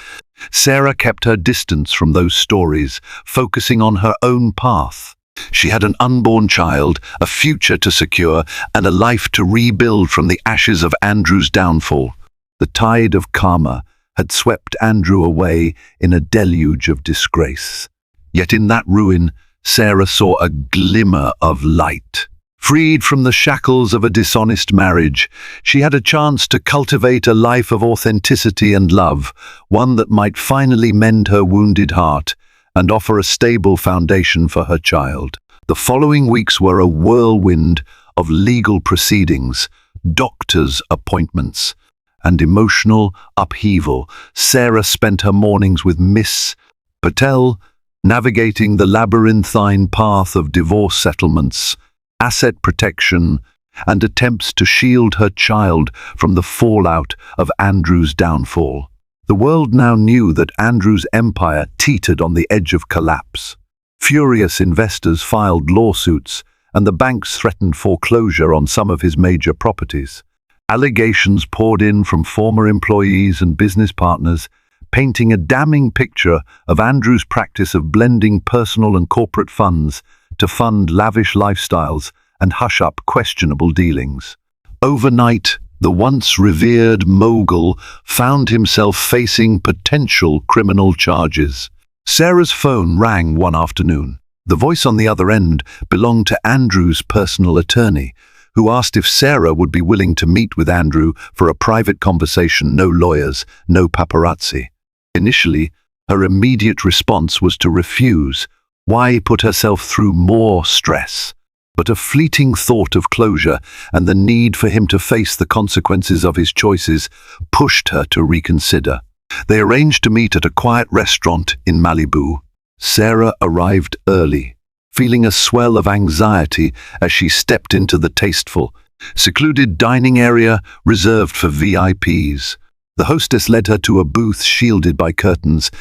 Sarah kept her distance from those stories, focusing on her own path. She had an unborn child, a future to secure, and a life to rebuild from the ashes of Andrew's downfall. The tide of karma had swept Andrew away in a deluge of disgrace. Yet in that ruin, Sarah saw a glimmer of light. Freed from the shackles of a dishonest marriage, she had a chance to cultivate a life of authenticity and love, one that might finally mend her wounded heart and offer a stable foundation for her child. The following weeks were a whirlwind of legal proceedings, doctors' appointments, and emotional upheaval. Sarah spent her mornings with Miss Patel, navigating the labyrinthine path of divorce settlements, asset protection, and attempts to shield her child from the fallout of Andrew's downfall. The world now knew that Andrew's empire teetered on the edge of collapse. Furious investors filed lawsuits, and the banks threatened foreclosure on some of his major properties. Allegations poured in from former employees and business partners, painting a damning picture of Andrew's practice of blending personal and corporate funds to fund lavish lifestyles and hush up questionable dealings. Overnight, the once revered mogul found himself facing potential criminal charges. Sarah's phone rang one afternoon. The voice on the other end belonged to Andrew's personal attorney, who asked if Sarah would be willing to meet with Andrew for a private conversation, no lawyers, no paparazzi. Initially, her immediate response was to refuse. Why put herself through more stress? But a fleeting thought of closure and the need for him to face the consequences of his choices pushed her to reconsider. They arranged to meet at a quiet restaurant in Malibu. Sarah arrived early, feeling a swell of anxiety as she stepped into the tasteful, secluded dining area reserved for VIPs. The hostess led her to a booth shielded by curtains,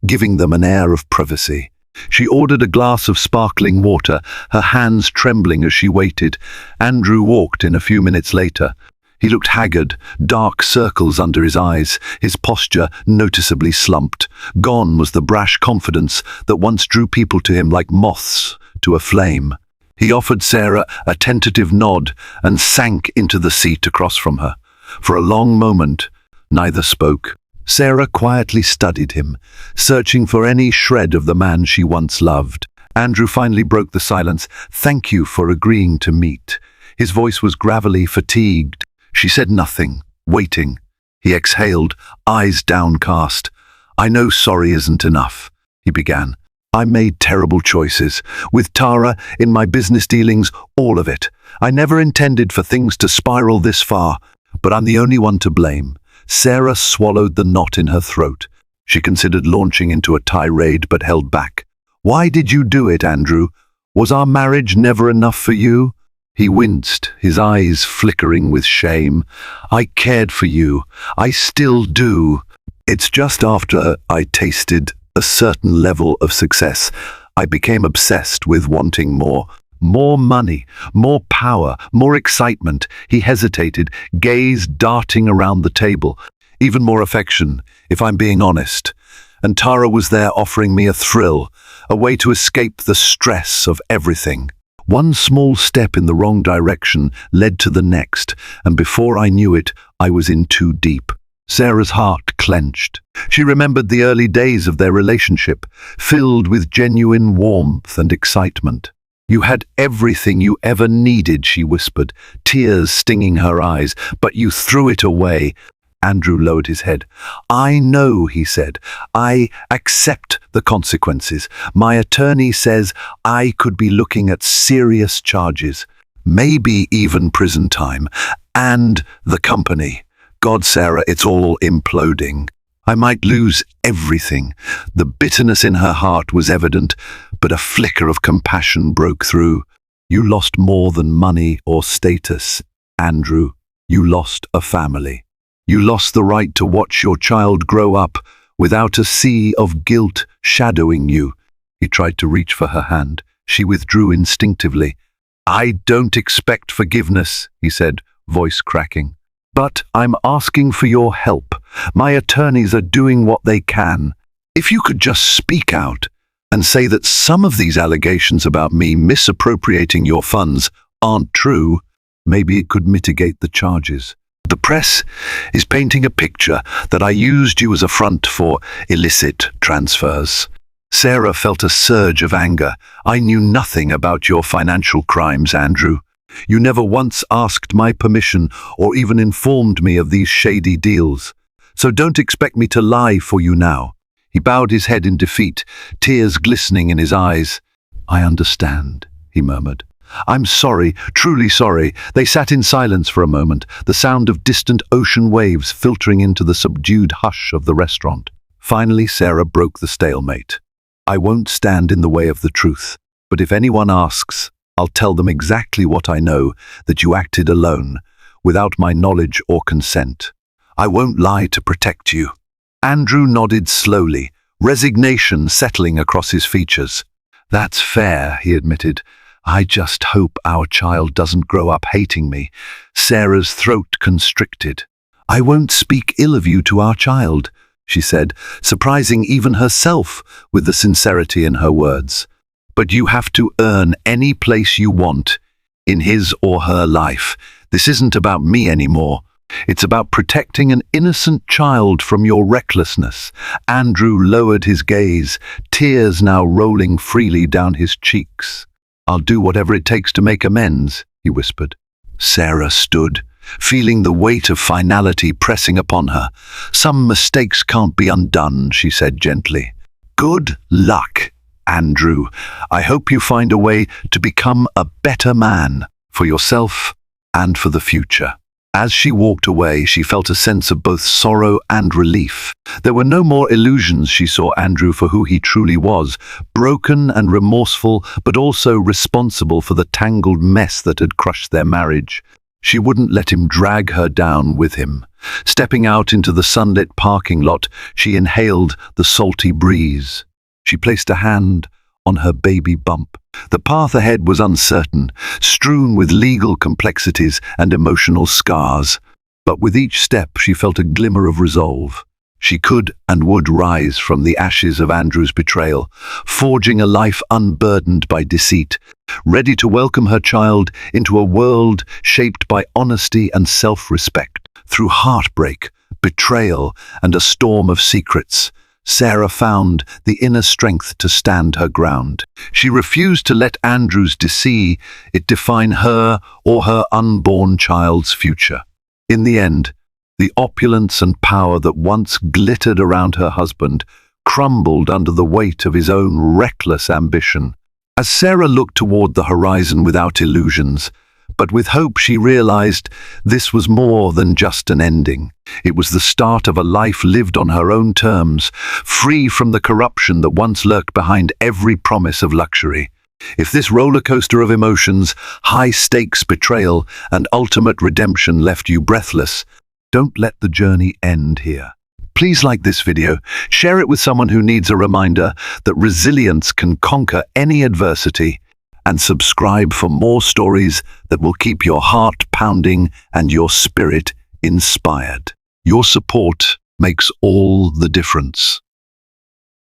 giving them an air of privacy. She ordered a glass of sparkling water, her hands trembling as she waited. Andrew walked in a few minutes later. He looked haggard, dark circles under his eyes, his posture noticeably slumped. Gone was the brash confidence that once drew people to him like moths to a flame. He offered Sarah a tentative nod and sank into the seat across from her. For a long moment, neither spoke. Sarah quietly studied him, searching for any shred of the man she once loved. Andrew finally broke the silence. "Thank you for agreeing to meet." His voice was gravelly, fatigued. She said nothing, waiting. He exhaled, eyes downcast. "I know sorry isn't enough," he began. "I made terrible choices. With Tara, in my business dealings, all of it. I never intended for things to spiral this far, but I'm the only one to blame." Sarah swallowed the knot in her throat. She considered launching into a tirade but held back. "Why did you do it, Andrew? Was our marriage never enough for you?" He winced, his eyes flickering with shame. "I cared for you. I still do. It's just after I tasted a certain level of success, I became obsessed with wanting more. More money, more power, more excitement." He hesitated, gaze darting around the table. "Even more affection, if I'm being honest. And Tara was there offering me a thrill, a way to escape the stress of everything. One small step in the wrong direction led to the next, and before I knew it, I was in too deep." Sarah's heart clenched. She remembered the early days of their relationship, filled with genuine warmth and excitement. "You had everything you ever needed," she whispered, tears stinging her eyes, "but you threw it away." Andrew lowered his head. "I know," he said. "I accept the consequences. My attorney says I could be looking at serious charges, maybe even prison time, and the company. God, Sarah, it's all imploding. I might lose everything." The bitterness in her heart was evident, but a flicker of compassion broke through. "You lost more than money or status, Andrew. You lost a family. You lost the right to watch your child grow up without a sea of guilt shadowing you." He tried to reach for her hand. She withdrew instinctively. "I don't expect forgiveness," he said, voice cracking. "But I'm asking for your help. My attorneys are doing what they can. If you could just speak out and say that some of these allegations about me misappropriating your funds aren't true, maybe it could mitigate the charges. The press is painting a picture that I used you as a front for illicit transfers." Sarah felt a surge of anger. "I knew nothing about your financial crimes, Andrew. You never once asked my permission or even informed me of these shady deals. So don't expect me to lie for you now." He bowed his head in defeat, tears glistening in his eyes. "I understand," he murmured. "I'm sorry, truly sorry." They sat in silence for a moment, the sound of distant ocean waves filtering into the subdued hush of the restaurant. Finally, Sarah broke the stalemate. "I won't stand in the way of the truth, but if anyone asks, I'll tell them exactly what I know, that you acted alone, without my knowledge or consent. I won't lie to protect you." Andrew nodded slowly, resignation settling across his features. "That's fair," he admitted. "I just hope our child doesn't grow up hating me." Sarah's throat constricted. "I won't speak ill of you to our child," she said, surprising even herself with the sincerity in her words. "But you have to earn any place you want in his or her life. This isn't about me anymore. It's about protecting an innocent child from your recklessness." Andrew lowered his gaze, tears now rolling freely down his cheeks. "I'll do whatever it takes to make amends," he whispered. Sarah stood, feeling the weight of finality pressing upon her. "Some mistakes can't be undone," she said gently. "Good luck, Andrew. I hope you find a way to become a better man for yourself and for the future." As she walked away, she felt a sense of both sorrow and relief. There were no more illusions. She saw Andrew for who he truly was, broken and remorseful, but also responsible for the tangled mess that had crushed their marriage. She wouldn't let him drag her down with him. Stepping out into the sunlit parking lot, she inhaled the salty breeze. She placed a hand on her baby bump. The path ahead was uncertain, strewn with legal complexities and emotional scars. But with each step she felt a glimmer of resolve. She could and would rise from the ashes of Andrew's betrayal, forging a life unburdened by deceit, ready to welcome her child into a world shaped by honesty and self-respect. Through heartbreak, betrayal, and a storm of secrets, Sarah found the inner strength to stand her ground. She refused to let Andrew's deceit define her or her unborn child's future. In the end, the opulence and power that once glittered around her husband crumbled under the weight of his own reckless ambition. As Sarah looked toward the horizon without illusions, but with hope, she realized this was more than just an ending. It was the start of a life lived on her own terms, free from the corruption that once lurked behind every promise of luxury. If this roller coaster of emotions, high-stakes betrayal, and ultimate redemption left you breathless, don't let the journey end here. Please like this video, share it with someone who needs a reminder that resilience can conquer any adversity, and subscribe for more stories that will keep your heart pounding and your spirit inspired. Your support makes all the difference.